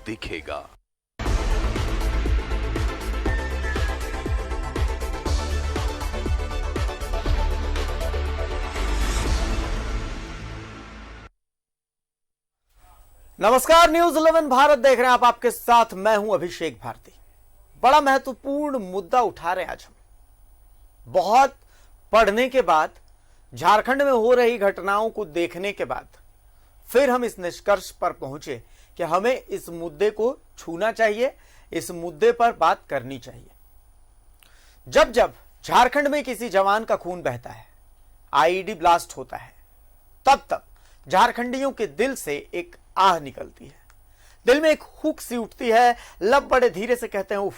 दिखेगा। नमस्कार, न्यूज 11 भारत देख रहे हैं आप। आपके साथ मैं हूं अभिषेक भारती। बड़ा महत्वपूर्ण मुद्दा उठा रहे हैं आज हम। बहुत पढ़ने के बाद, झारखंड में हो रही घटनाओं को देखने के बाद फिर हम इस निष्कर्ष पर पहुंचे कि हमें इस मुद्दे को छूना चाहिए, इस मुद्दे पर बात करनी चाहिए। जब जब झारखंड में किसी जवान का खून बहता है, आईईडी ब्लास्ट होता है, तब तब झारखंडियों के दिल से एक आह निकलती है, दिल में एक हुक सी उठती है, लब बड़े धीरे से कहते हैं उफ,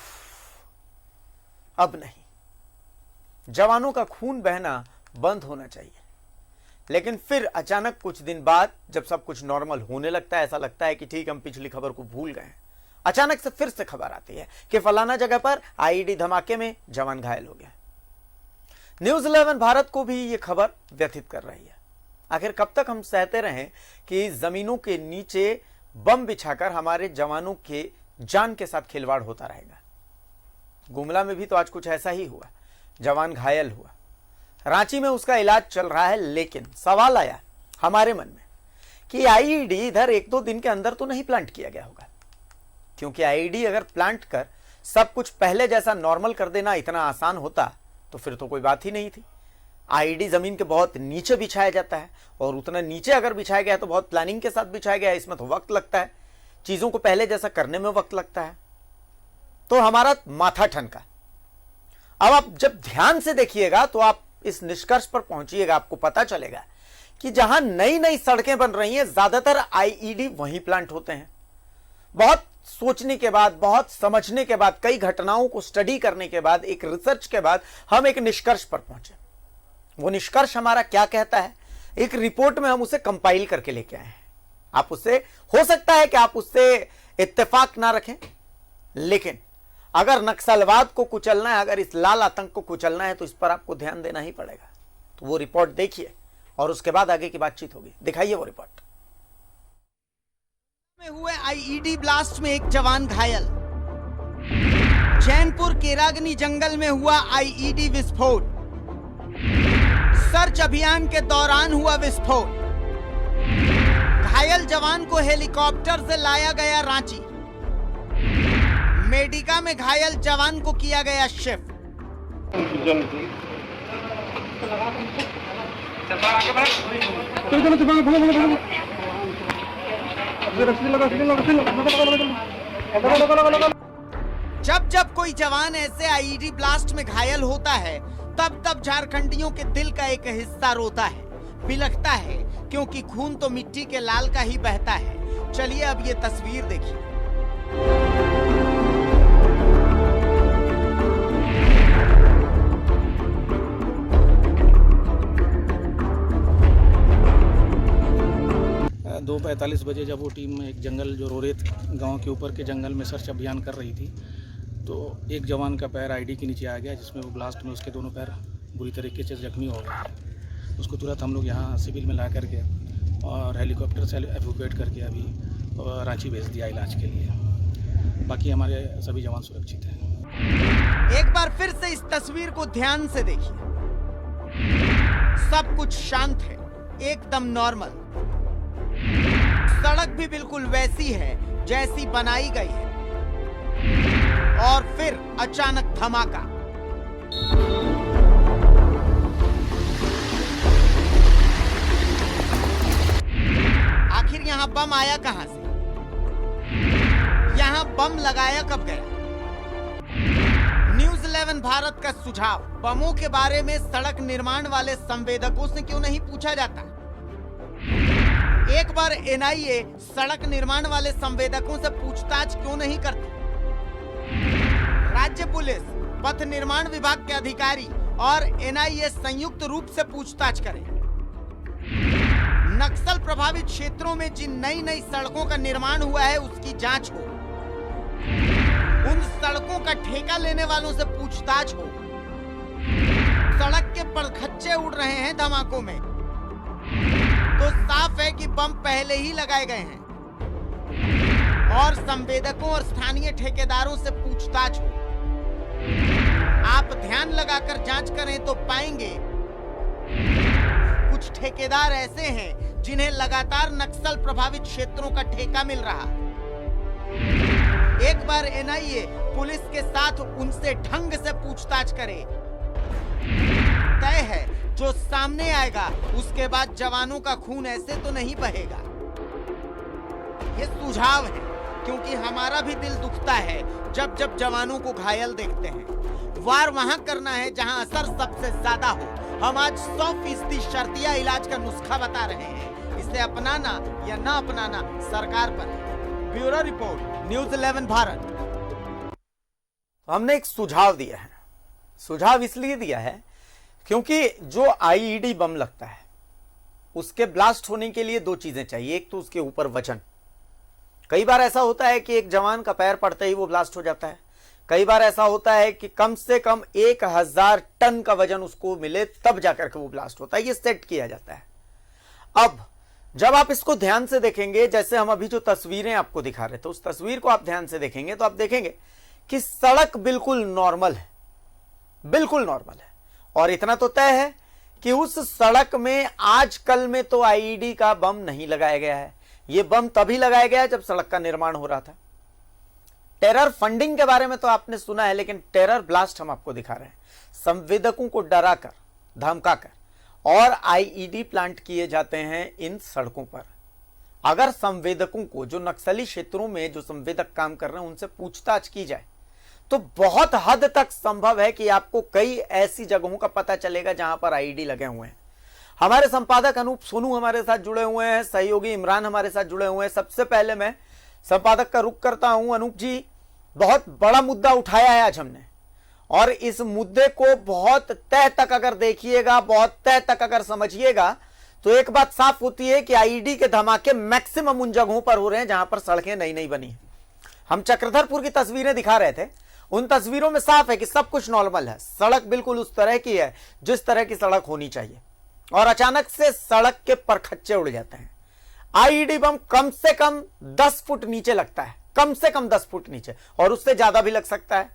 अब नहीं। जवानों का खून बहना बंद होना चाहिए। लेकिन फिर अचानक कुछ दिन बाद जब सब कुछ नॉर्मल होने लगता है, ऐसा लगता है कि ठीक हम पिछली खबर को भूल गए हैं, अचानक से फिर से खबर आती है कि फलाना जगह पर आईईडी धमाके में जवान घायल हो गया। न्यूज 11 भारत को भी यह खबर व्यथित कर रही है। आखिर कब तक हम सहते रहें कि जमीनों के नीचे बम बिछाकर हमारे जवानों के जान के साथ खिलवाड़ होता रहेगा। गुमला में भी तो आज कुछ ऐसा ही हुआ, जवान घायल हुआ, रांची में उसका इलाज चल रहा है। लेकिन सवाल आया हमारे मन में कि आईईडी इधर एक दो दिन के अंदर तो नहीं प्लांट किया गया होगा, क्योंकि आईईडी अगर प्लांट कर सब कुछ पहले जैसा नॉर्मल कर देना इतना आसान होता तो फिर तो कोई बात ही नहीं थी। आईईडी जमीन के बहुत नीचे बिछाया जाता है, और उतना नीचे अगर बिछाया गया तो बहुत प्लानिंग के साथ बिछाया गया है। इसमें तो वक्त लगता है, चीजों को पहले जैसा करने में वक्त लगता है। तो हमारा माथा ठनका। अब आप जब ध्यान से देखिएगा तो आप इस निष्कर्ष पर पहुंचिएगा, आपको पता चलेगा कि जहां नई नई सड़कें बन रही हैं, ज्यादातर आईईडी वहीं प्लांट होते हैं। बहुत सोचने के बाद, बहुत समझने के बाद, कई घटनाओं को स्टडी करने के बाद, एक रिसर्च के बाद हम एक निष्कर्ष पर पहुंचे। वो निष्कर्ष हमारा क्या कहता है, एक रिपोर्ट में हम उसे कंपाइल करके लेके आए हैं। आप उससे, हो सकता है कि आप उससे इत्तेफाक ना रखें, लेकिन अगर नक्सलवाद को कुचलना है, अगर इस लाल आतंक को कुचलना है, तो इस पर आपको ध्यान देना ही पड़ेगा। तो वो रिपोर्ट देखिए और उसके बाद आगे की बातचीत होगी। दिखाइए वो रिपोर्ट। में हुए आईईडी ब्लास्ट में एक जवान घायल। चैनपुर केरागनी जंगल में हुआ आईईडी विस्फोट। सर्च अभियान के दौरान हुआ विस्फोट। घायल जवान को हेलीकॉप्टर से लाया गया रांची। मेडिका में घायल जवान को किया गया शिफ्ट। जब जब कोई जवान ऐसे आईईडी ब्लास्ट में घायल होता है, तब तब झारखंडियों के दिल का एक हिस्सा रोता है, बिलखता है, क्योंकि खून तो मिट्टी के लाल का ही बहता है। चलिए अब ये तस्वीर देखिए। 2:45 बजे जब वो टीम एक जंगल जो रोरेत गांव के ऊपर के जंगल में सर्च अभियान कर रही थी, तो एक जवान का पैर आईडी के नीचे आ गया, जिसमें वो ब्लास्ट में उसके दोनों पैर बुरी तरीके से जख्मी हो गए। उसको तुरंत हम लोग यहाँ सिविल में ला करके और हेलीकॉप्टर से एवोक्यूएट करके अभी रांची भेज दिया इलाज के लिए। बाकी हमारे सभी जवान सुरक्षित हैं। एक बार फिर से इस तस्वीर को ध्यान से देखिए। सब कुछ शांत है, एकदम नॉर्मल। सड़क भी बिल्कुल वैसी है जैसी बनाई गई है, और फिर अचानक धमाका। आखिर यहां बम आया कहां से? यहां बम लगाया कब गया? न्यूज 11 भारत का सुझाव, बमों के बारे में सड़क निर्माण वाले संवेदकों से क्यों नहीं पूछा जाता? एक बार एनआईए सड़क निर्माण वाले संवेदकों से पूछताछ क्यों नहीं करती? राज्य पुलिस, पथ निर्माण विभाग के अधिकारी और एनआईए संयुक्त रूप से पूछताछ करें। नक्सल प्रभावित क्षेत्रों में जिन नई नई सड़कों का निर्माण हुआ है उसकी जांच हो। उन सड़कों का ठेका लेने वालों से पूछताछ हो। सड़क के परखच्चे उड़ रहे हैं धमाकों में, तो साफ है कि बम पहले ही लगाए गए हैं। और संवेदकों और स्थानीय ठेकेदारों से पूछताछ हो। आप ध्यान लगाकर जांच करें तो पाएंगे कुछ ठेकेदार ऐसे हैं जिन्हें लगातार नक्सल प्रभावित क्षेत्रों का ठेका मिल रहा। एक बार एनआईए पुलिस के साथ उनसे ढंग से पूछताछ करे, तय है जो सामने आएगा उसके बाद जवानों का खून ऐसे तो नहीं बहेगा। ये सुझाव है, क्योंकि हमारा भी दिल दुखता है जब जब जवानों को घायल देखते हैं। वार वहां करना है जहां असर सबसे ज्यादा हो। हम आज 100% शर्तिया इलाज का नुस्खा बता रहे हैं, इसे अपनाना या ना अपनाना सरकार पर है। Bureau report, news 11 Bharat. हमने एक सुझाव दिया है। सुझाव इसलिए दिया है क्योंकि जो आईईडी बम लगता है उसके ब्लास्ट होने के लिए दो चीजें चाहिए। एक तो उसके ऊपर वजन। कई बार ऐसा होता है कि एक जवान का पैर पड़ते ही वो ब्लास्ट हो जाता है। कई बार ऐसा होता है कि कम से कम 1000 टन का वजन उसको मिले तब जाकर के वो ब्लास्ट होता है। ये सेट किया जाता है। अब जब आप इसको ध्यान से देखेंगे, जैसे हम अभी जो तस्वीरें आपको दिखा रहे थे, उस तस्वीर को आप ध्यान से देखेंगे तो आप देखेंगे कि सड़क बिल्कुल नॉर्मल है, बिल्कुल नॉर्मल है। और इतना तो तय है कि उस सड़क में आजकल में तो आईईडी का बम नहीं लगाया गया है। यह बम तभी लगाया गया जब सड़क का निर्माण हो रहा था। टेरर फंडिंग के बारे में तो आपने सुना है, लेकिन टेरर ब्लास्ट हम आपको दिखा रहे हैं। संवेदकों को डराकर, धमकाकर और आईईडी प्लांट किए जाते हैं इन सड़कों पर। अगर संवेदकों को, जो नक्सली क्षेत्रों में जो संवेदक काम कर रहे हैं, उनसे पूछताछ की जाए तो बहुत हद तक संभव है कि आपको कई ऐसी जगहों का पता चलेगा जहां पर आईईडी लगे हुए हैं। हमारे संपादक अनूप सोनू हमारे साथ जुड़े हुए हैं, सहयोगी इमरान हमारे साथ जुड़े हुए हैं। सबसे पहले मैं संपादक का रुख करता हूं। अनूप जी, बहुत बड़ा मुद्दा उठाया है आज हमने, और इस मुद्दे को बहुत तह तक अगर देखिएगा, बहुत तह तक अगर समझिएगा तो एक बात साफ होती है कि आईईडी के धमाके मैक्सिमम उन जगहों पर हो रहे हैं जहां पर सड़कें नई नई बनी हैं। हम चक्रधरपुर की तस्वीरें दिखा रहे थे, उन तस्वीरों में साफ है कि सब कुछ नॉर्मल है, सड़क बिल्कुल उस तरह की है जिस तरह की सड़क होनी चाहिए, और अचानक से सड़क के परखच्चे उड़ जाते हैं। आईईडी बम कम से कम 10 फुट नीचे लगता है, कम से कम 10 फुट नीचे, और उससे ज्यादा भी लग सकता है।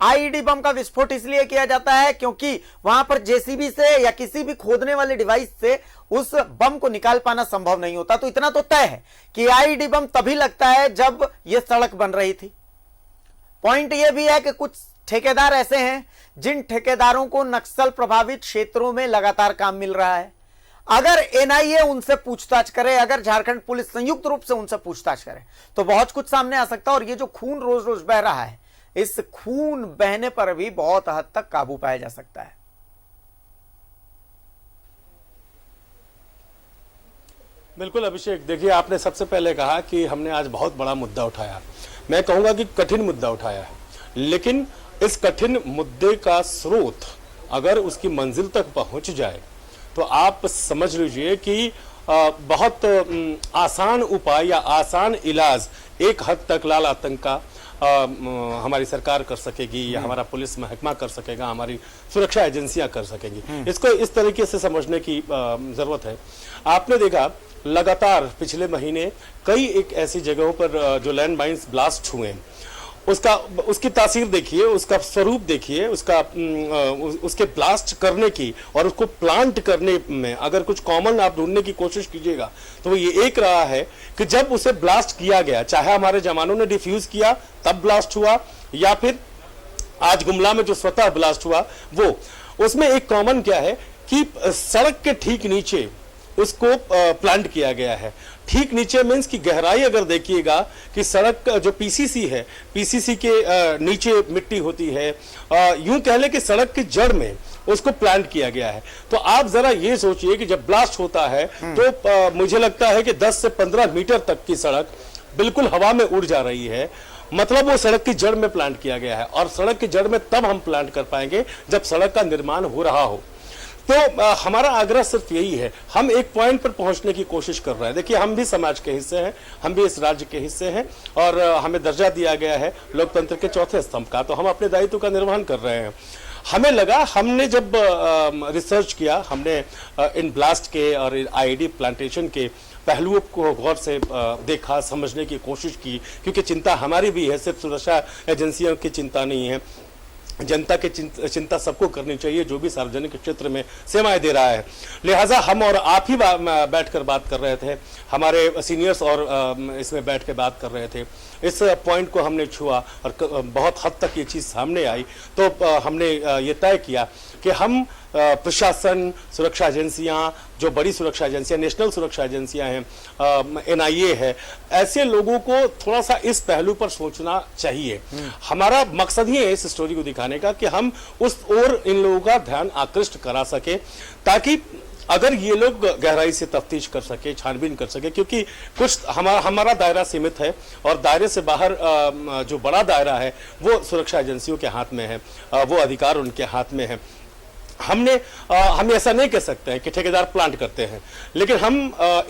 आईईडी बम का विस्फोट इसलिए किया जाता है क्योंकि वहां पर जेसीबी से या किसी भी खोदने वाले डिवाइस से उस बम को निकाल पाना संभव नहीं होता। तो इतना तो तय है कि आईईडी बम तभी लगता है जब यह सड़क बन रही थी। पॉइंट यह भी है कि कुछ ठेकेदार ऐसे हैं जिन ठेकेदारों को नक्सल प्रभावित क्षेत्रों में लगातार काम मिल रहा है। अगर एनआईए उनसे पूछताछ करे, अगर झारखंड पुलिस संयुक्त रूप से उनसे पूछताछ करे तो बहुत कुछ सामने आ सकता है। और ये जो खून रोज रोज बह रहा है, इस खून बहने पर भी बहुत हद तक काबू पाया जा सकता है। बिल्कुल अभिषेक, देखिए आपने सबसे पहले कहा कि हमने आज बहुत बड़ा मुद्दा उठाया। मैं कहूंगा कि कठिन मुद्दा उठाया है, लेकिन इस कठिन मुद्दे का स्रोत अगर उसकी मंजिल तक पहुंच जाए तो आप समझ लीजिए कि बहुत आसान उपाय या आसान इलाज एक हद तक लाल आतंक का हमारी सरकार कर सकेगी, या हमारा पुलिस महकमा कर सकेगा, हमारी सुरक्षा एजेंसियां कर सकेंगी। इसको इस तरीके से समझने की जरूरत है। आपने देखा लगातार पिछले महीने कई एक ऐसी जगहों पर जो लैंड माइन्स ब्लास्ट हुए, उसकी तासीर देखिए, उसका स्वरूप देखिए, उसके ब्लास्ट करने की और उसको प्लांट करने में अगर कुछ कॉमन आप ढूंढने की कोशिश कीजिएगा तो वो ये एक रहा है कि जब उसे ब्लास्ट किया गया, चाहे हमारे जवानों ने डिफ्यूज किया तब ब्लास्ट हुआ, या फिर आज गुमला में जो स्वतः ब्लास्ट हुआ, वो उसमें एक कॉमन क्या है कि सड़क के ठीक नीचे उसको प्लांट किया गया है। ठीक नीचे मीन्स की गहराई अगर देखिएगा कि सड़क जो पीसीसी है, पीसीसी के नीचे मिट्टी होती है, यूं कह ले कि सड़क की जड़ में उसको प्लांट किया गया है। तो आप जरा ये सोचिए कि जब ब्लास्ट होता है तो मुझे लगता है कि 10 से 15 मीटर तक की सड़क बिल्कुल हवा में उड़ जा रही है। मतलब वो सड़क की जड़ में प्लांट किया गया है, और सड़क की जड़ में तब हम प्लांट कर पाएंगे जब सड़क का निर्माण हो रहा हो। तो हमारा आग्रह सिर्फ यही है, हम एक पॉइंट पर पहुंचने की कोशिश कर रहे हैं। देखिए, हम भी समाज के हिस्से हैं, हम भी इस राज्य के हिस्से हैं, और हमें दर्जा दिया गया है लोकतंत्र के चौथे स्तंभ का, तो हम अपने दायित्व का निर्वहन कर रहे हैं। हमें लगा, हमने जब रिसर्च किया, हमने इन ब्लास्ट के और आईईडी प्लांटेशन के पहलुओं को गौर से देखा, समझने की कोशिश की, क्योंकि चिंता हमारी भी है, सिर्फ सुरक्षा एजेंसियों की चिंता नहीं है, जनता की चिंता सबको करनी चाहिए जो भी सार्वजनिक क्षेत्र में सेवाएं दे रहा है। लिहाजा हम और आप ही बैठकर बात कर रहे थे, हमारे सीनियर्स और इसमें बैठ के बात कर रहे थे, इस पॉइंट को हमने छुआ और बहुत हद तक ये चीज़ सामने आई, तो हमने ये तय किया कि हम प्रशासन, सुरक्षा एजेंसियां, जो बड़ी सुरक्षा एजेंसियां, नेशनल सुरक्षा एजेंसियां हैं, NIA है, ऐसे लोगों को थोड़ा सा इस पहलू पर सोचना चाहिए। हमारा मकसद ही है इस स्टोरी को दिखाने का कि हम उस ओर इन लोगों का ध्यान आकृष्ट करा सके, ताकि अगर ये लोग गहराई से तफ्तीश कर सके, छानबीन कर सके, क्योंकि कुछ हमारा दायरा सीमित है और दायरे से बाहर जो बड़ा दायरा है वो सुरक्षा एजेंसियों के हाथ में है, वो अधिकार उनके हाथ में है। हम ऐसा नहीं कह सकते हैं कि ठेकेदार प्लांट करते हैं, लेकिन हम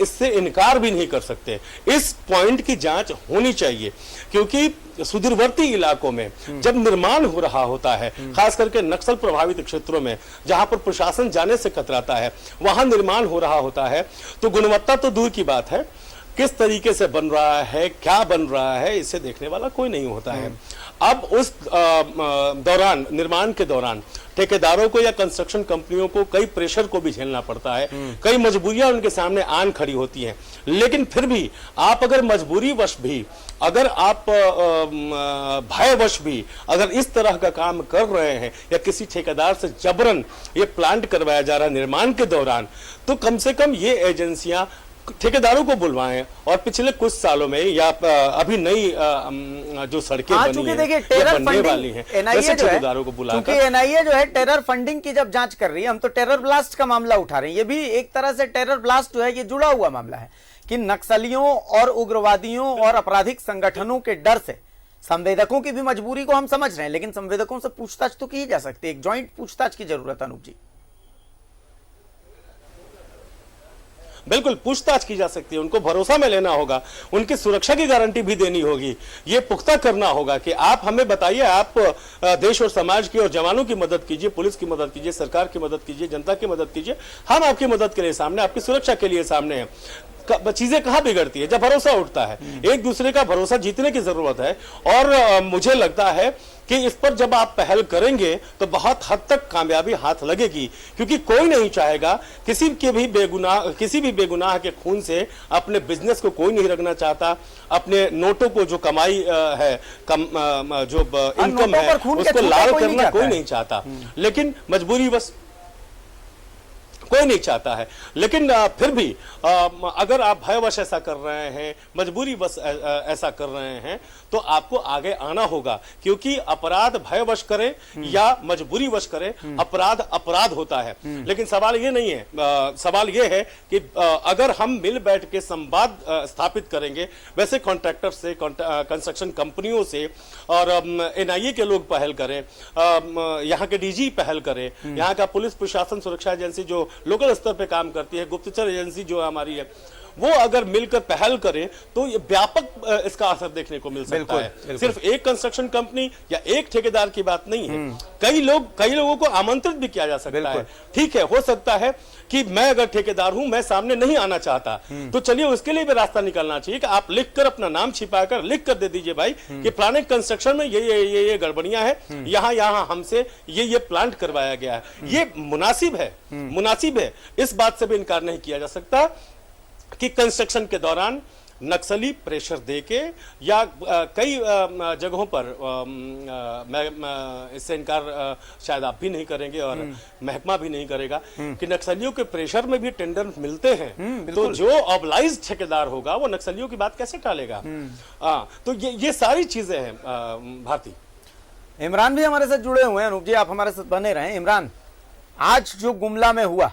इससे इनकार भी नहीं कर सकते। इस पॉइंट की जांच होनी चाहिए, क्योंकि सुदूरवर्ती इलाकों में जब निर्माण हो रहा होता है, खास करके नक्सल प्रभावित क्षेत्रों में जहां पर प्रशासन जाने से कतराता है, वहां निर्माण हो रहा होता है, तो गुणवत्ता तो दूर की बात है, किस तरीके से बन रहा है, क्या बन रहा है, इसे देखने वाला कोई नहीं होता है। अब उस दौरान, निर्माण के दौरान ठेकेदारों को या कंस्ट्रक्शन कंपनियों को कई प्रेशर को भी झेलना पड़ता है, कई मजबूरियां उनके सामने आन खड़ी होती हैं, लेकिन फिर भी आप अगर मजबूरी वश भी, अगर आप भयवश भी अगर इस तरह का काम कर रहे हैं या किसी ठेकेदार से जबरन ये प्लांट करवाया जा रहा है निर्माण के दौरान, तो कम से कम ये एजेंसियां ठेकेदारों को बुलवाएं और पिछले कुछ सालों में या अभी नई जो सड़कें बनी हैं, देखिए या बनने वाली हैं, ऐसे ठेकेदारों को बुलाकर NIA जो है टेरर फंडिंग की जब जांच कर रही है, हम तो टेरर ब्लास्ट का मामला उठा रहे हैं, ये भी एक तरह से टेरर ब्लास्ट जो है ये जुड़ा हुआ मामला है कि नक्सलियों और उग्रवादियों और आपराधिक संगठनों के डर से संवेदकों की भी मजबूरी को हम समझ रहे हैं, लेकिन संवेदकों से पूछताछ तो की जा सकती है, एक ज्वाइंट पूछताछ की जरूरत है। अनूप जी, बिल्कुल पूछताछ की जा सकती है, उनको भरोसा में लेना होगा, उनकी सुरक्षा की गारंटी भी देनी होगी, ये पुख्ता करना होगा कि आप हमें बताइए, आप देश और समाज की और जवानों की मदद कीजिए, पुलिस की मदद कीजिए, सरकार की मदद कीजिए, जनता की मदद कीजिए, हम आपकी मदद के लिए सामने, आपकी सुरक्षा के लिए सामने हैं। चीजें कहां बिगड़ती है? जब भरोसा उठता है, एक दूसरे का भरोसा जीतने की जरूरत है, और मुझे लगता है कि इस पर जब आप पहल करेंगे तो बहुत हद तक कामयाबी हाथ लगेगी, क्योंकि कोई नहीं चाहेगा, किसी भी बेगुनाह के खून से अपने बिजनेस को कोई नहीं रखना चाहता, अपने नोटों को जो कमाई है, जो इनकम है, उसको लाल करना कोई नहीं चाहता, लेकिन मजबूरी बस कोई नहीं चाहता है। लेकिन फिर भी अगर आप भयवश ऐसा कर रहे हैं, मजबूरी बस ऐसा कर रहे हैं, तो आपको आगे आना होगा, क्योंकि अपराध भयवश करें या मजबूरी वश करें, अपराध अपराध होता है। लेकिन सवाल ये नहीं है, सवाल ये है कि अगर हम मिल बैठ के संवाद स्थापित करेंगे, वैसे कॉन्ट्रैक्टर से, कंस्ट्रक्शन कंपनियों से, और NIA के लोग पहल करें, यहाँ के DG पहल करें, यहाँ का पुलिस प्रशासन, सुरक्षा एजेंसी जो लोकल स्तर पे काम करती है, गुप्तचर एजेंसी जो हमारी है, वो अगर मिलकर पहल करें तो ये व्यापक इसका असर देखने को मिल सकता है। सिर्फ एक कंस्ट्रक्शन कंपनी या एक ठेकेदार की बात नहीं है, कई लोगों को आमंत्रित भी किया जा सकता है। ठीक है, हो सकता है कि मैं अगर ठेकेदार हूं, मैं सामने नहीं आना चाहता, तो चलिए उसके लिए भी रास्ता निकालना चाहिए कि आप लिखकर, अपना नाम छिपाकर लिख कर दे दीजिए भाई कि प्लानिंग कंस्ट्रक्शन में ये गड़बड़ियां हैं, यहाँ हमसे ये प्लांट करवाया गया है। ये मुनासिब है, इस बात से भी इनकार नहीं किया जा सकता कि कंस्ट्रक्शन के दौरान नक्सली प्रेशर देके या कई जगहों पर मैं इससे इनकार शायद आप भी नहीं करेंगे और महकमा भी नहीं करेगा कि नक्सलियों के प्रेशर में भी टेंडर मिलते हैं, तो जो ऑबलाइज्ड ठेकेदार होगा वो नक्सलियों की बात कैसे टालेगा? तो ये सारी चीजें हैं। भारती, इमरान भी हमारे साथ जुड़े हुए हैं। अनूप जी, आप हमारे साथ बने रहें। इमरान, आज जो गुमला में हुआ,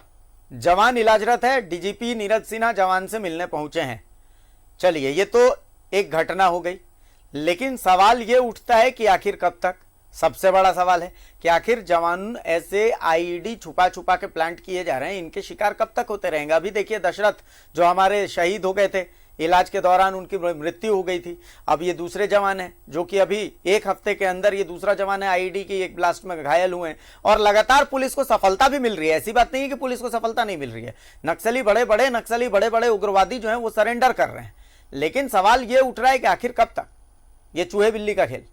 जवान इलाजरत है, DGP नीरज सिन्हा जवान से मिलने पहुंचे हैं। चलिए, ये तो एक घटना हो गई, लेकिन सवाल ये उठता है कि आखिर कब तक? सबसे बड़ा सवाल है कि आखिर जवान ऐसे IED छुपा के प्लांट किए जा रहे हैं, इनके शिकार कब तक होते रहेंगे? अभी देखिए, दशरथ जो हमारे शहीद हो गए थे, इलाज के दौरान उनकी मृत्यु हो गई थी। अब ये दूसरे जवान हैं जो कि अभी एक हफ्ते के अंदर ये दूसरा जवान है आईईडी की एक ब्लास्ट में घायल हुए हैं और लगातार पुलिस को सफलता भी मिल रही है। ऐसी बात नहीं है कि पुलिस को सफलता नहीं मिल रही है। नक्सली बड़े बड़े उग्रवादी जो हैं वो सरेंडर कर रहे हैं, लेकिन सवाल ये उठ रहा है कि आखिर कब तक ये चूहे बिल्ली का खेल।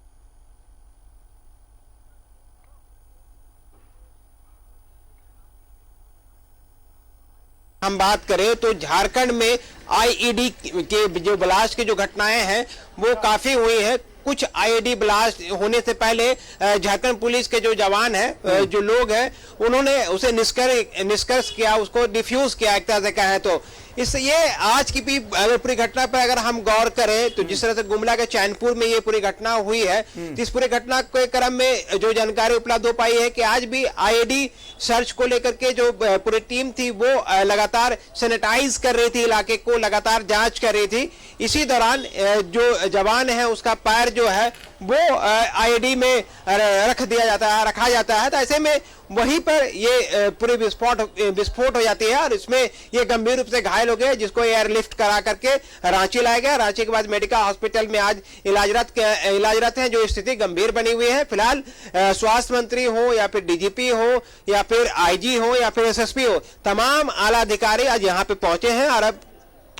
हम बात करें तो झारखंड में आईईडी के जो ब्लास्ट की जो घटनाएं हैं वो काफी हुई है। कुछ आईईडी ब्लास्ट होने से पहले झारखंड पुलिस के जो जवान हैं, जो लोग हैं, उन्होंने उसे निष्कर्ष किया, उसको डिफ्यूज किया एक तरह से कहें तो। ये आज की भी अगर पूरी घटना पर अगर हम गौर करें तो जिस तरह से गुमला के चैनपुर में ये पूरी घटना हुई है, इस पूरी घटना के क्रम में जो जानकारी उपलब्ध हो पाई है कि आज भी आईईडी सर्च को लेकर के जो पूरी टीम थी वो लगातार सैनिटाइज कर रही थी, इलाके को लगातार जांच कर रही थी। इसी दौरान जो जवान है उसका पैर जो है वो आईईडी में रखा जाता है। तो ऐसे में वहीं पर ये पूरी विस्फोट हो जाती है और इसमें ये गंभीर रूप से घायल हो गए, जिसको एयरलिफ्ट करा करके रांची लाया गया। रांची के बाद मेडिकल हॉस्पिटल में आज इलाजरत हैं, जो स्थिति गंभीर बनी हुई है। फिलहाल स्वास्थ्य मंत्री हो या फिर डीजीपी हो या फिर आईजी हो या फिर एसएसपी हो, तमाम आला अधिकारी आज यहाँ पे पहुंचे हैं और अब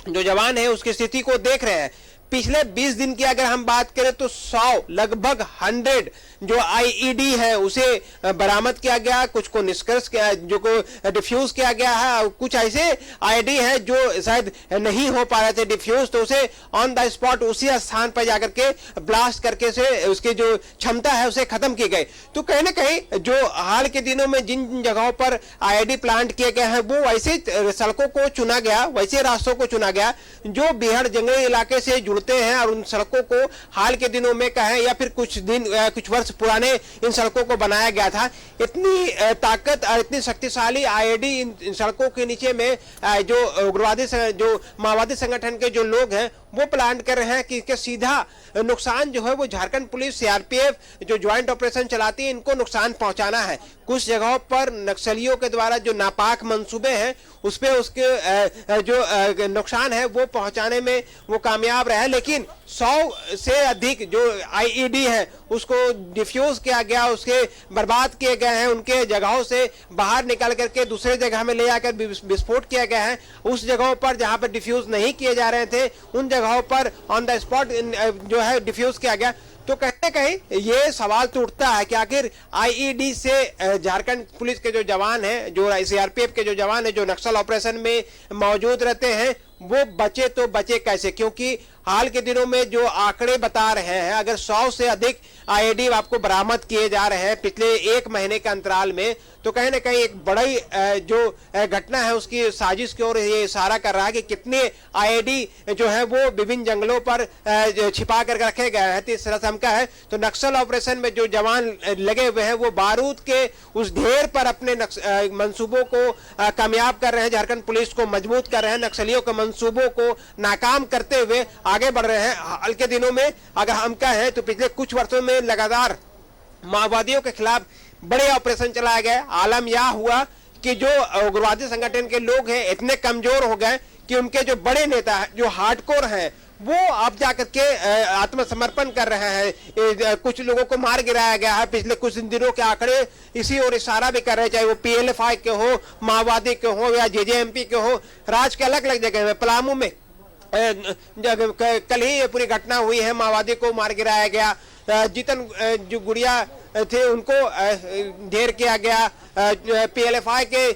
जो जवान है उसकी स्थिति को देख रहे हैं। पिछले 20 दिन की अगर हम बात करें तो 100 लगभग 100 जो आईईडी है उसे बरामद किया गया, कुछ को निष्कर्ष किया, जो को डिफ्यूज किया गया है, और कुछ ऐसे आईईडी है जो शायद नहीं हो पा रहे थे डिफ्यूज, तो उसे ऑन द स्पॉट उसी स्थान पर जाकर के ब्लास्ट करके से उसकी जो क्षमता है उसे खत्म की गई। तो कहीं ना कहीं जो हाल के दिनों में जिन जगहों पर आईईडी प्लांट किए गए हैं वो वैसे सड़कों को चुना गया, वैसे रास्तों को चुना गया जो बेहद जंगली इलाके से जुड़ते हैं, और उन सड़कों को हाल के दिनों में कहें या फिर कुछ वर्ष पुराने इन सड़कों को बनाया गया था। इतनी ताकत और इतनी शक्तिशाली आईईडी इन सड़कों के नीचे में जो उग्रवादी जो माओवादी संगठन के जो लोग हैं वो प्लान कर रहे हैं कि इसके सीधा नुकसान जो है वो झारखंड पुलिस, सीआरपीएफ जो ज्वाइंट ऑपरेशन चलाती है, इनको नुकसान पहुंचाना है। कुछ जगहों पर नक्सलियों के द्वारा जो नापाक मंसूबे हैं उस पे उसके जो नुकसान है वो पहुंचाने में वो कामयाब रहे, लेकिन 100 से अधिक जो आईईडी है उसको डिफ्यूज किया गया, उसके बर्बाद किए गए हैं, उनके जगहों से बाहर निकाल करके दूसरे जगह में ले जाकर विस्फोट किया गया है। उस जगहों पर जहां पर डिफ्यूज नहीं किए जा रहे थे उन जगहों पर ऑन द स्पॉट जो है डिफ्यूज किया गया। तो कहीं ना कहीं ये सवाल तो उठता है कि आखिर आईईडी से झारखंड पुलिस के जो जवान हैं, जो सीआरपीएफ के जो जवान हैं, जो नक्सल ऑपरेशन में मौजूद रहते हैं, वो बचे तो बचे कैसे? क्योंकि हाल के दिनों में जो आंकड़े बता रहे हैं, अगर 100 से अधिक आईईडी आपको बरामद किए जा रहे हैं पिछले एक महीने के अंतराल में, तो कहीं ना कहीं एक बड़ी जो घटना है उसकी साजिश की ओर ये इशारा कर रहा है कि कितने आईईडी जो है वो विभिन्न जंगलों पर छिपा कर रखे गए हैं। तो इस तरह से हम कहें तो नक्सल ऑपरेशन में जो जवान लगे हुए हैं वो बारूद के उस ढेर पर अपने मंसूबों को कामयाब कर रहे हैं, झारखंड पुलिस को मजबूत कर रहे हैं, नक्सलियों के मंसूबों को नाकाम करते हुए आगे बढ़ रहे हैं। हाल के दिनों में अगर हम कहें तो पिछले कुछ वर्षों में लगातार माओवादियों के खिलाफ बड़े ऑपरेशन चलाए गए। आलम यह हुआ कि जो उग्रवादी संगठन के लोग हैं इतने कमजोर हो गए कि उनके जो बड़े नेता जो हार्डकोर हैं वो अब जाकर के आत्मसमर्पण कर रहे हैं। कुछ लोगों को मार गिराया गया है। पिछले कुछ दिनों के आंकड़े इसी ओर इशारा भी कर रहे हैं, चाहे वो पीएलएफआई के हो, माओवादी के हो या जेजेएमपी के हो। राज्य के अलग अलग जगह में, पलामू में कल ही ये पूरी घटना हुई है, माओवादी को मार गिराया गया। जीतन जो गुड़िया थे उनको ढेर किया गया। पीएलएफआई के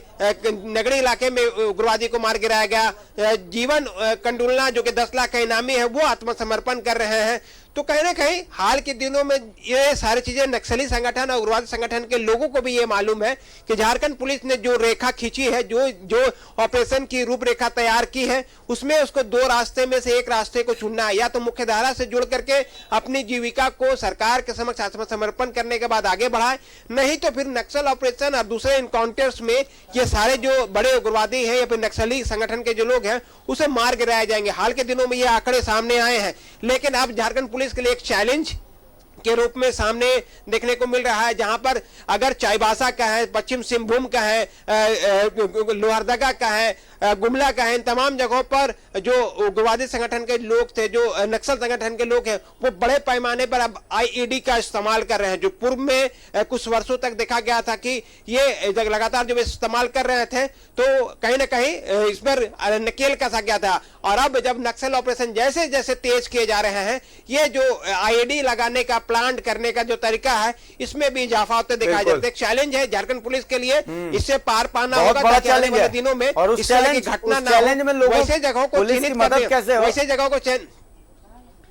नगरी इलाके में उग्रवादी को मार गिराया गया। जीवन कंडुलना जो कि 10 लाख का इनामी है वो आत्मसमर्पण कर रहे हैं। तो कहीं ना कहीं हाल के दिनों में ये सारी चीजें नक्सली संगठन और उग्रवादी संगठन के लोगों को भी ये मालूम है कि झारखंड पुलिस ने जो रेखा खींची है, जो ऑपरेशन की रूपरेखा तैयार की है, उसमें उसको 2 रास्ते में से एक रास्ते को चुनना है। या तो मुख्य धारा से जुड़ करके अपनी जीविका को सरकार के समक्ष आत्मसमर्पण करने के बाद आगे बढ़ाए, नहीं तो फिर नक्सल ऑपरेशन और दूसरे इनकाउंटर्स में ये सारे जो बड़े उग्रवादी हैं या फिर नक्सली संगठन के जो लोग हैं उसे मार गिराए जाएंगे। हाल के दिनों में ये आंकड़े सामने आए हैं, लेकिन अब झारखंड पुलिस के लिए एक चैलेंज के रूप में सामने देखने को मिल रहा है, जहां पर अगर चाईबासा का है, पश्चिम सिंहभूम का है, लोहरदगा का है, गुमला का है, इन तमाम जगहों पर जो उग्रवादी संगठन के लोग थे, जो नक्सल संगठन के लोग हैं, वो बड़े पैमाने पर अब आईईडी का इस्तेमाल कर रहे हैं। जो पूर्व में कुछ वर्षों तक देखा गया था कि ये लगातार जब इस्तेमाल कर रहे थे तो कहीं ना कहीं इस पर नकेल कसा गया था। और अब जब नक्सल ऑपरेशन जैसे जैसे तेज किए जा रहे हैं, ये जो आईईडी लगाने का प्लांट करने का जो तरीका है, इसमें भी इजाफा होते दिखाई देता है। एक चैलेंज है झारखंड पुलिस के लिए, इससे पार पाना होगा ताकि आने वाले दिनों में और इस तरह की घटना ना हो। वैसे जगहों को चिन्हित मदद कैसे हो, वैसे जगहों को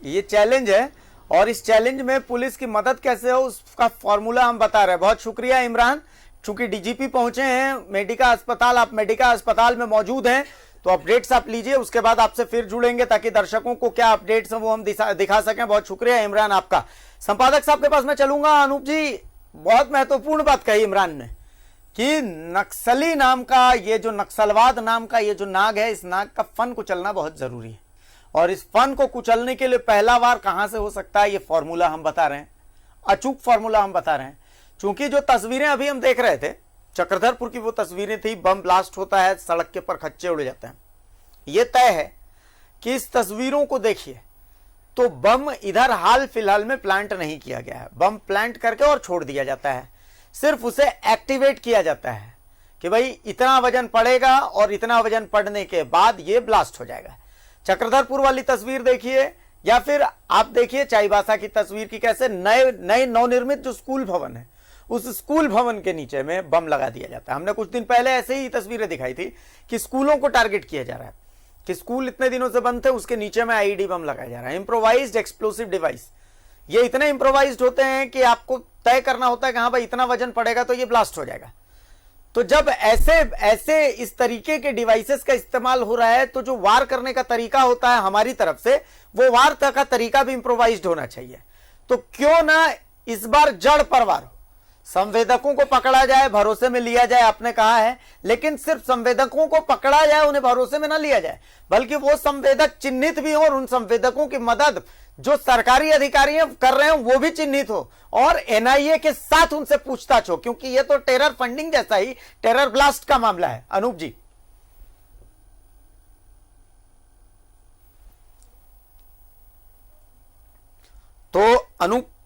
ये चैलेंज है और इस चैलेंज में पुलिस की मदद कैसे हो उसका फॉर्मूला हम बता रहे हैं। बहुत शुक्रिया इमरान, चूंकि डीजीपी पहुंचे हैं मेडिका अस्पताल, आप मेडिका अस्पताल में मौजूद हैं तो अपडेट्स आप लीजिए, उसके बाद आपसे फिर जुड़ेंगे ताकि दर्शकों को क्या अपडेट्स हैं वो हम दिखा सकें। बहुत शुक्रिया इमरान आपका। संपादक साहब के पास मैं चलूंगा। अनूप जी, बहुत महत्वपूर्ण बात कही इमरान ने कि नक्सली नाम का ये जो नक्सलवाद नाम का ये जो नाग है, इस नाग का फन कुचलना बहुत जरूरी है और इस फन को कुचलने के लिए पहला वार कहां से हो सकता है, ये फॉर्मूला हम बता रहे हैं, अचूक फॉर्मूला हम बता रहे हैं। चूंकि जो तस्वीरें अभी हम देख रहे थे, चक्रधरपुर की वो तस्वीरें थी, बम ब्लास्ट होता है, सड़क के पर खच्चे उड़ जाते हैं। ये तय है कि इस तस्वीरों को देखिए तो बम इधर हाल फिलहाल में प्लांट नहीं किया गया है, बम प्लांट करके और छोड़ दिया जाता है, सिर्फ उसे एक्टिवेट किया जाता है कि भाई इतना वजन पड़ेगा और इतना वजन पड़ने के बाद ये ब्लास्ट हो जाएगा। चक्रधरपुर वाली तस्वीर देखिए या फिर आप देखिए चाईबासा की तस्वीर की कैसे नए नवनिर्मित जो स्कूल भवन है, उस स्कूल भवन के नीचे में बम लगा दिया जाता है। हमने कुछ दिन पहले ऐसे ही तस्वीरें दिखाई थी कि स्कूलों को टारगेट किया जा रहा है कि स्कूल इतने दिनों से बंद थे, उसके नीचे में आईईडी बम लगाया जा रहा है। इंप्रोवाइज्ड एक्सप्लोसिव डिवाइस, ये इतने इंप्रोवाइज्ड होते हैं कि आपको तय करना होता है कि हाँ भाई इतना वजन पड़ेगा तो ये ब्लास्ट हो जाएगा। तो जब ऐसे इस तरीके के डिवाइसेस का इस्तेमाल हो रहा है तो जो वार करने का तरीका होता है हमारी तरफ से, वो वार का तरीका भी इंप्रोवाइज्ड होना चाहिए। तो क्यों ना इस बार जड़ पर वार हो, संवेदकों को पकड़ा जाए, भरोसे में लिया जाए, आपने कहा है, लेकिन सिर्फ संवेदकों को पकड़ा जाए, उन्हें भरोसे में ना लिया जाए, बल्कि वो संवेदक चिन्हित भी हो और उन संवेदकों की मदद जो सरकारी अधिकारी कर रहे हैं वो भी चिन्हित हो और एनआईए के साथ उनसे पूछताछ हो, क्योंकि ये तो टेरर फंडिंग जैसा ही टेरर ब्लास्ट का मामला है। अनूप जी, तो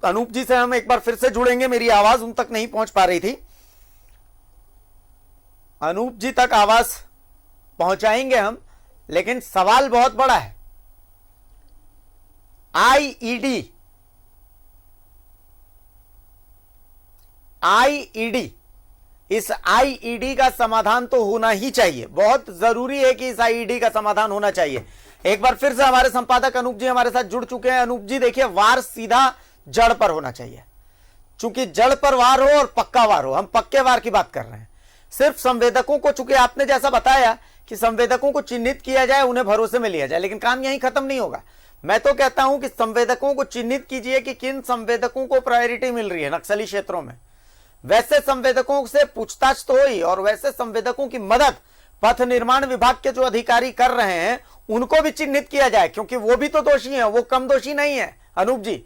अनूप जी से हम एक बार फिर से जुड़ेंगे, मेरी आवाज उन तक नहीं पहुंच पा रही थी। अनूप जी तक आवाज पहुंचाएंगे हम, लेकिन सवाल बहुत बड़ा है। आईईडी इस आईईडी का समाधान तो होना ही चाहिए, बहुत जरूरी है कि इस आईईडी का समाधान होना चाहिए। एक बार फिर से हमारे संपादक अनूप जी हमारे साथ जुड़ चुके हैं। अनूप जी देखिए, वार सीधा जड़ पर होना चाहिए, चूंकि जड़ पर वार हो और पक्का वार हो। हम पक्के वार की बात कर रहे हैं। सिर्फ संवेदकों को, चूंकि आपने जैसा बताया कि संवेदकों को चिन्हित किया जाए, उन्हें भरोसे में लिया जाए, लेकिन काम यहीं खत्म नहीं होगा। मैं तो कहता हूं कि संवेदकों को चिन्हित कीजिए कि किन संवेदकों को प्रायोरिटी मिल रही है नक्सली क्षेत्रों में, वैसे संवेदकों से पूछताछ तो हुई और वैसे संवेदकों की मदद पथ निर्माण विभाग के जो अधिकारी कर रहे हैं उनको भी चिन्हित किया जाए, क्योंकि वो भी तो दोषी हैं, वो कम दोषी नहीं है। अनूप जी,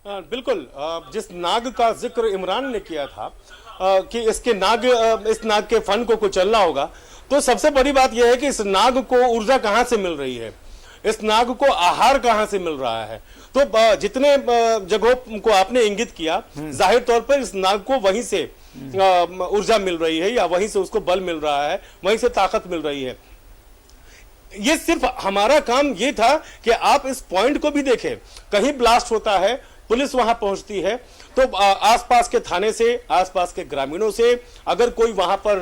बिल्कुल, जिस नाग का जिक्र इमरान ने किया था कि इस नाग के फन को कुचलना होगा, तो सबसे बड़ी बात यह है कि इस नाग को ऊर्जा कहां से मिल रही है, इस नाग को आहार कहां से मिल रहा है। तो जितने जगहों को आपने इंगित किया, जाहिर तौर पर इस नाग को वहीं से ऊर्जा मिल रही है या वहीं से उसको बल मिल रहा है, वहीं से ताकत मिल रही है। ये सिर्फ हमारा काम ये था कि आप इस पॉइंट को भी देखें। कहीं ब्लास्ट होता है, पुलिस वहां पहुंचती है, तो आसपास के थाने से, आसपास के ग्रामीणों से, अगर कोई वहां पर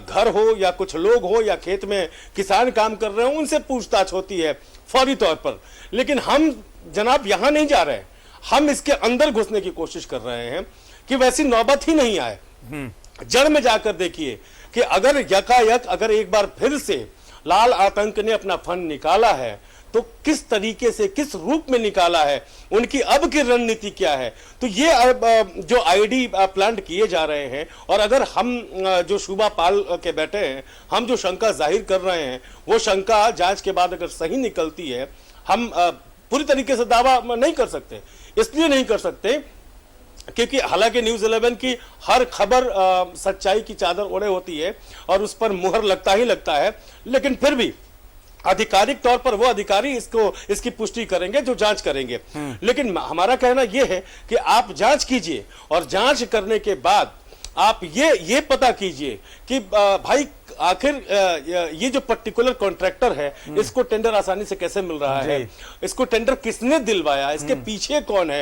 घर हो या कुछ लोग हो या खेत में किसान काम कर रहे हो, उनसे पूछताछ होती है फौरी तौर पर। लेकिन हम जनाब यहां नहीं जा रहे, हम इसके अंदर घुसने की कोशिश कर रहे हैं कि वैसी नौबत ही नहीं आए। जड़ में जाकर देखिए कि अगर यकायक अगर एक बार फिर से लाल आतंक ने अपना फन निकाला है तो किस तरीके से, किस रूप में निकाला है, उनकी अब की रणनीति क्या है। तो ये जो आईडी प्लांट किए जा रहे हैं, और अगर हम जो शुबा पाल के बैठे हैं, हम जो शंका जाहिर कर रहे हैं, वो शंका जांच के बाद अगर सही निकलती है, हम पूरी तरीके से दावा नहीं कर सकते। इसलिए नहीं कर सकते क्योंकि हालांकि न्यूज़ 11 की हर खबर सच्चाई की चादर ओढ़े होती है और उस पर मुहर लगता ही लगता है, लेकिन फिर भी आधिकारिक तौर पर वो अधिकारी इसकी पुष्टि करेंगे जो जांच करेंगे। लेकिन हमारा कहना यह है कि आप जांच कीजिए और जांच करने के बाद आप ये पता कीजिए कि भाई आखिर ये जो पर्टिकुलर कॉन्ट्रैक्टर है इसको टेंडर आसानी से कैसे मिल रहा है, इसको टेंडर किसने दिलवाया, इसके पीछे कौन है।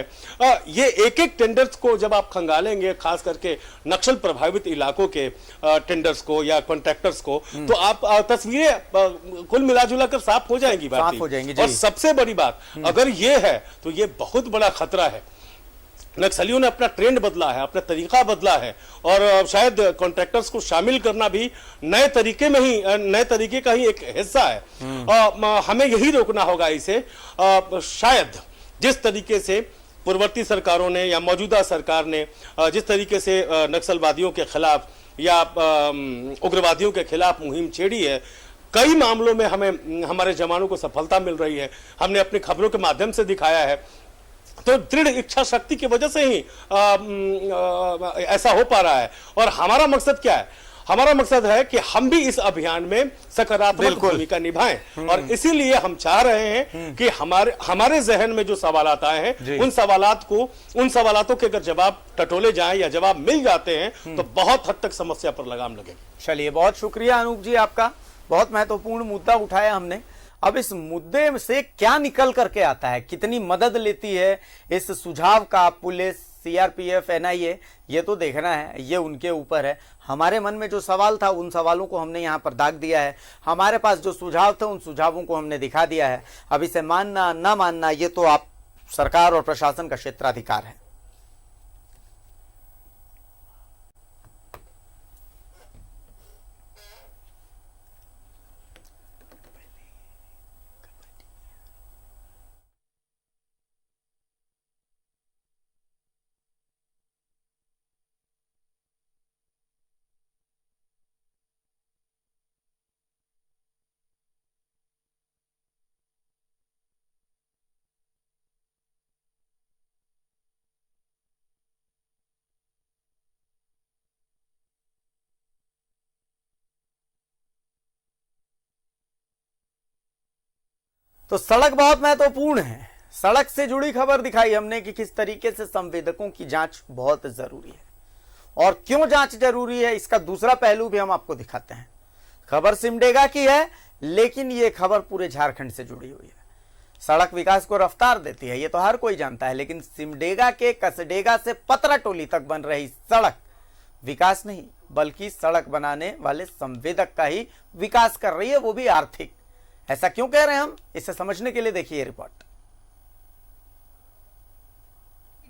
ये एक एक टेंडर्स को जब आप खंगालेंगे, खास करके नक्सल प्रभावित इलाकों के टेंडर्स को या कॉन्ट्रैक्टर्स को, तो आप तस्वीरें कुल मिलाजुला कर साफ हो जाएंगी बात हो जाएंगी। और सबसे बड़ी बात अगर ये है तो ये बहुत बड़ा खतरा है। नक्सलियों ने अपना ट्रेंड बदला है, अपना तरीका बदला है और शायद कॉन्ट्रैक्टर्स को शामिल करना भी नए तरीके का ही एक हिस्सा है। हमें यही रोकना होगा इसे। शायद जिस तरीके से पूर्ववर्ती सरकारों ने या मौजूदा सरकार ने जिस तरीके से नक्सलवादियों के खिलाफ या उग्रवादियों के खिलाफ मुहिम छेड़ी है, कई मामलों में हमें हमारे जवानों को सफलता मिल रही है। हमने अपनी खबरों के माध्यम से दिखाया है। तो दृढ़ इच्छा शक्ति की वजह से ही ऐसा हो पा रहा है। और हमारा मकसद क्या है? हमारा मकसद है कि हम भी इस अभियान में सकारात्मक भूमिका निभाएं और इसीलिए हम चाह रहे हैं कि हमारे जहन में जो सवालात आए हैं उन सवालातों के अगर जवाब टटोले जाएं या जवाब मिल जाते हैं तो बहुत हद तक समस्या पर लगाम लगेगी। चलिए, बहुत शुक्रिया अनूप जी आपका। बहुत महत्वपूर्ण मुद्दा उठाया हमने। अब इस मुद्दे से क्या निकल करके आता है, कितनी मदद लेती है इस सुझाव का पुलिस, सीआरपीएफ, एनआईए, ये तो देखना है, ये उनके ऊपर है। हमारे मन में जो सवाल था उन सवालों को हमने यहाँ पर दाग दिया है। हमारे पास जो सुझाव थे उन सुझावों को हमने दिखा दिया है। अब इसे मानना ना मानना ये तो आप सरकार और प्रशासन का क्षेत्राधिकार है। तो सड़क बहुत महत्वपूर्ण है। सड़क से जुड़ी खबर दिखाई हमने कि किस तरीके से संवेदकों की जांच बहुत जरूरी है और क्यों जांच जरूरी है, इसका दूसरा पहलू भी हम आपको दिखाते हैं। खबर सिमडेगा की है, लेकिन यह खबर पूरे झारखंड से जुड़ी हुई है। सड़क विकास को रफ्तार देती है, ये तो हर कोई जानता है, लेकिन सिमडेगा के कसडेगा से पतराटोली तक बन रही सड़क विकास नहीं बल्कि सड़क बनाने वाले संवेदक का ही विकास कर रही है, वो भी आर्थिक। ऐसा क्यों कह रहे हैं हम, इसे समझने के लिए देखिए रिपोर्ट।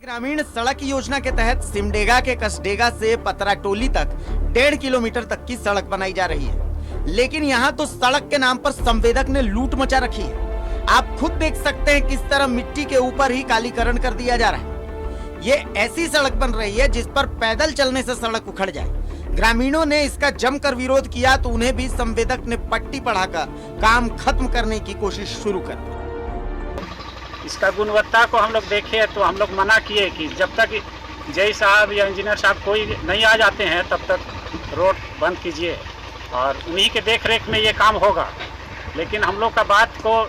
ग्रामीण सड़क योजना के तहत सिमडेगा के कसडेगा से पतराटोली तक 1.5 किलोमीटर तक की सड़क बनाई जा रही है, लेकिन यहाँ तो सड़क के नाम पर संवेदक ने लूट मचा रखी है। आप खुद देख सकते हैं किस तरह मिट्टी के ऊपर ही कालीकरण कर दिया जा रहा है। ये ऐसी सड़क बन रही है जिस पर पैदल चलने से सड़क उखड़ जाए। ग्रामीणों ने इसका जमकर विरोध किया तो उन्हें भी संवेदक ने पट्टी पढ़ाकर काम खत्म करने की कोशिश शुरू कर दी। इसका गुणवत्ता को हम लोग देखे तो हम लोग मना किए कि जब तक जय साहब या इंजीनियर साहब कोई नहीं आ जाते हैं तब तक रोड बंद कीजिए और उन्हीं के देख रेख में ये काम होगा। लेकिन हम लोग का बात को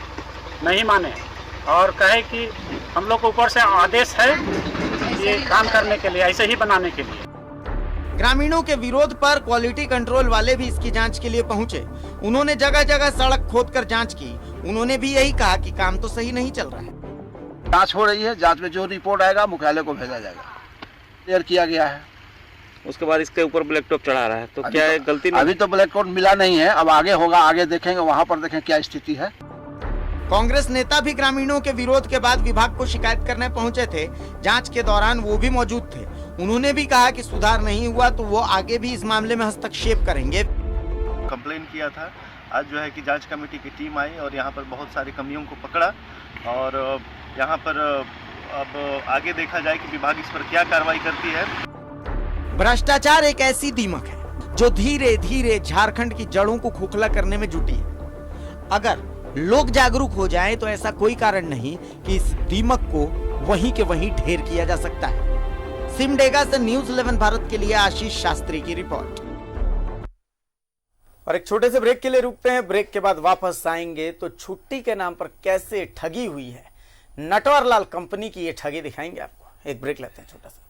नहीं माने और कहे कि हम लोग को ऊपर से आदेश है ये काम करने के लिए, ऐसे ही बनाने के लिए। ग्रामीणों के विरोध पर क्वालिटी कंट्रोल वाले भी इसकी जांच के लिए पहुंचे। उन्होंने जगह जगह सड़क खोदकर जांच की। उन्होंने भी यही कहा कि काम तो सही नहीं चल रहा है। जांच हो रही है, जांच में जो रिपोर्ट आएगा मुख्यालय को भेजा जाएगा। क्लियर किया गया है। उसके बाद इसके ऊपर ब्लैक टॉप चढ़ा रहा है तो क्या है गलती नहीं? अभी तो ब्लैक टॉप मिला नहीं है, अब आगे होगा, आगे देखेंगे, वहाँ पर देखें क्या स्थिति है। कांग्रेस नेता भी ग्रामीणों के विरोध के बाद विभाग को शिकायत करने पहुंचे थे। जांच के दौरान वो भी मौजूद थे। उन्होंने भी कहा कि सुधार नहीं हुआ तो वो आगे भी इस मामले में हस्तक्षेप करेंगे। कंप्लेन किया था, आज जो है कि जांच कमेटी की टीम आई और यहाँ पर बहुत सारी कमियों को पकड़ा और यहाँ पर अब आगे देखा जाए कि विभाग इस पर क्या कार्रवाई करती है। भ्रष्टाचार एक ऐसी दीमक है जो धीरे धीरे झारखंड की जड़ों को खोखला करने में जुटी है। अगर लोग जागरूक हो जाएं तो ऐसा कोई कारण नहीं कि इस दीमक को वहीं के वहीं ढेर किया जा सकता है। सिमडेगा से न्यूज 11 भारत के लिए आशीष शास्त्री की रिपोर्ट। और एक छोटे से ब्रेक के लिए रुकते हैं। ब्रेक के बाद वापस आएंगे तो छुट्टी के नाम पर कैसे ठगी हुई है, नटवरलाल कंपनी की ये ठगी दिखाएंगे आपको। एक ब्रेक लेते हैं छोटा सा।